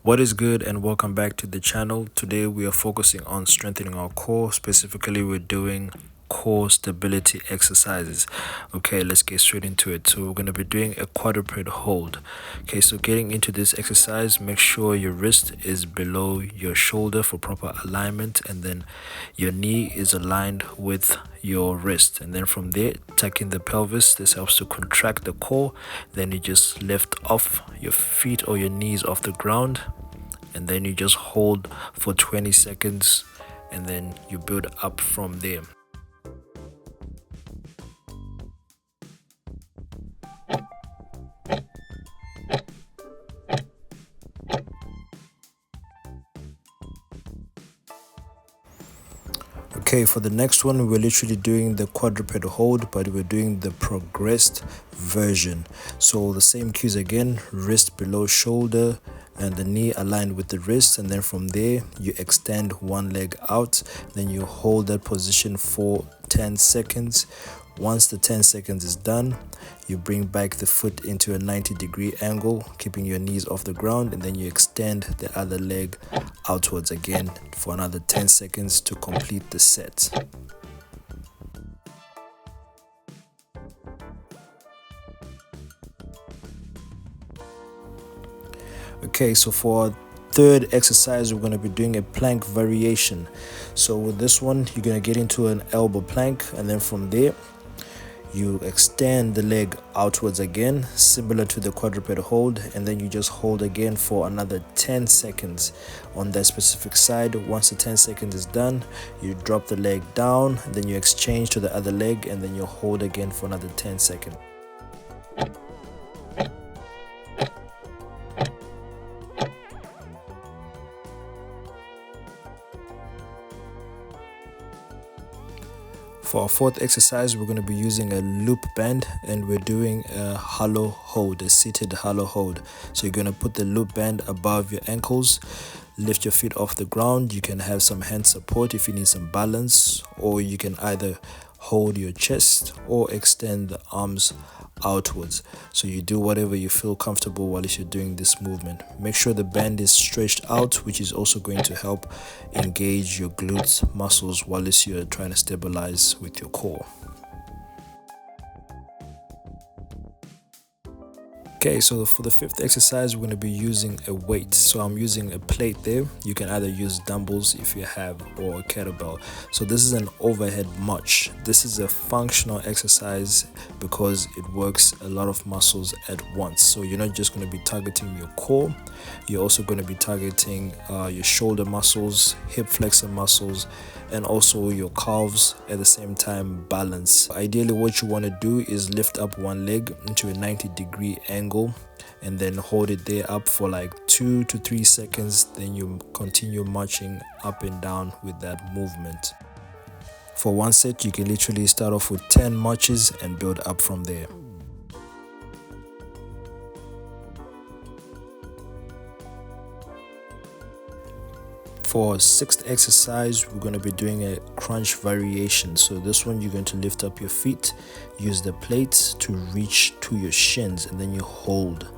What is good, and welcome back to the channel. Today we are focusing on strengthening our core. Specifically, we're doing core stability exercises. Okay, let's get straight into it. So we're going to be doing a quadruped hold. Okay, so getting into this exercise, make sure your wrist is below your shoulder for proper alignment, and then your knee is aligned with your wrist, and then from there tuck in the pelvis. This helps to contract the core. Then you just lift off your feet or your knees off the ground, and then you just hold for 20 seconds, and then you build up from there. Okay, for the next one, we're literally doing the quadruped hold, but we're doing the progressed version. So the same cues again: wrist below shoulder and the knee aligned with the wrist, and then from there you extend one leg out, then you hold that position for 10 seconds. Once the 10 seconds is done, you bring back the foot into a 90-degree angle, keeping your knees off the ground, and then you extend the other leg outwards again for another 10 seconds to complete the set. Okay, so for our third exercise, we're going to be doing a plank variation. So with this one, you're going to get into an elbow plank, and then from there you extend the leg outwards again, similar to the quadruped hold, and then you just hold again for another 10 seconds on that specific side. Once the 10 seconds is done, you drop the leg down, then you exchange to the other leg, and then you hold again for another 10 seconds. For our fourth exercise, we're going to be using a loop band, and we're doing a hollow hold, a seated hollow hold. So you're going to put the loop band above your ankles, lift your feet off the ground. You can have some hand support if you need some balance, or you can either hold your chest or extend the arms outwards. So you do whatever you feel comfortable while you're doing this movement. Make sure the band is stretched out, which is also going to help engage your glutes muscles while you're trying to stabilize with your core. Okay, so for the fifth exercise, we're going to be using a weight. So I'm using a plate there. You can either use dumbbells if you have, or a kettlebell. So this is an overhead march. This is a functional exercise because it works a lot of muscles at once. So you're not just going to be targeting your core, you're also going to be targeting your shoulder muscles, hip flexor muscles, and also your calves. At the same time, balance. Ideally, what you want to do is lift up one leg into a 90-degree angle, and then hold it there up for like 2 to 3 seconds. Then you continue marching up and down with that movement. For one set, you can literally start off with 10 marches and build up from there. For our sixth exercise, we're going to be doing a crunch variation. So this one, you're going to lift up your feet, use the plates to reach to your shins, and then you hold.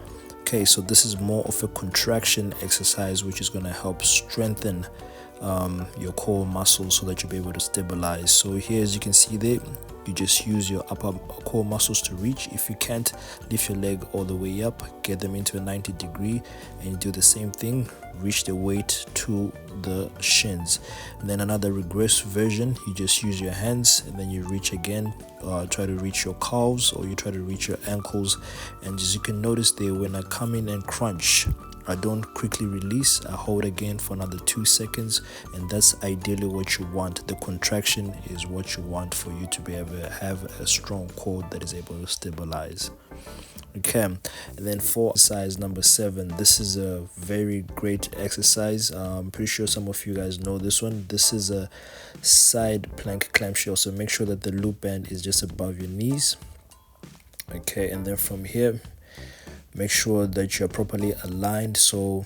Okay, so this is more of a contraction exercise, which is going to help strengthen your core muscles so that you'll be able to stabilize. So here, as you can see there, you just use your upper core muscles to reach. If you can't, lift your leg all the way up, get them into a 90-degree, and you do the same thing, reach the weight to the shins. And then another regress version, you just use your hands, and then you reach again, try to reach your calves, or you try to reach your ankles. And as you can notice there, when I come in and crunch, I don't quickly release, I hold again for another 2 seconds, and that's ideally what you want. The contraction is what you want for you to be able to have a strong core that is able to stabilize. Okay, and then for exercise number 7, this is a very great exercise. I'm pretty sure some of you guys know this one. This is a side plank clamshell, so make sure that the loop band is just above your knees. Okay, and then from here, make sure that you're properly aligned. So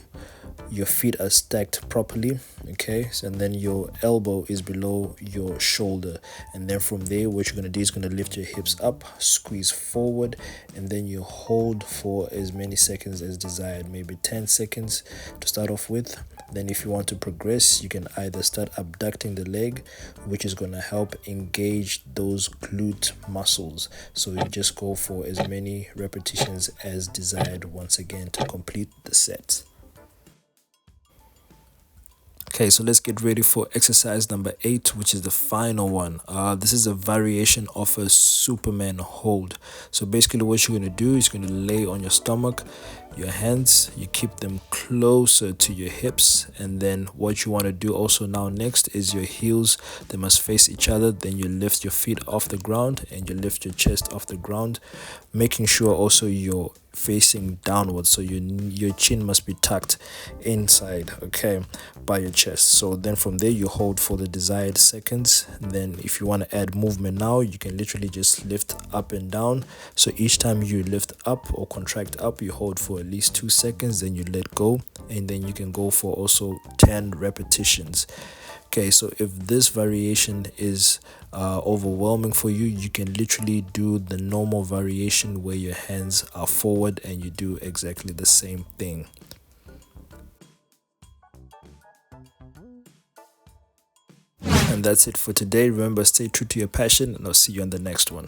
your feet are stacked properly, okay, so, and then your elbow is below your shoulder, and then from there what you're going to do is going to lift your hips up, squeeze forward, and then you hold for as many seconds as desired, maybe 10 seconds to start off with. Then if you want to progress, you can either start abducting the leg, which is going to help engage those glute muscles, so you just go for as many repetitions as desired once again to complete the set. Okay, so let's get ready for exercise number 8, which is the final one. This is a variation of a Superman hold. So basically what you're going to do is you're going to lay on your stomach, your hands, you keep them closer to your hips, and then what you want to do also now next is your heels, they must face each other. Then you lift your feet off the ground and you lift your chest off the ground, making sure also you're facing downwards, so your chin must be tucked inside, okay, by your chest. So then from there you hold for the desired seconds, and then if you want to add movement now, you can literally just lift up and down. So each time you lift up or contract up, you hold for at least 2 seconds, then you let go, and then you can go for also 10 repetitions. Okay, so if this variation is overwhelming for you, you can literally do the normal variation where your hands are forward and you do exactly the same thing. And that's it for today. Remember, stay true to your passion, and I'll see you on the next one.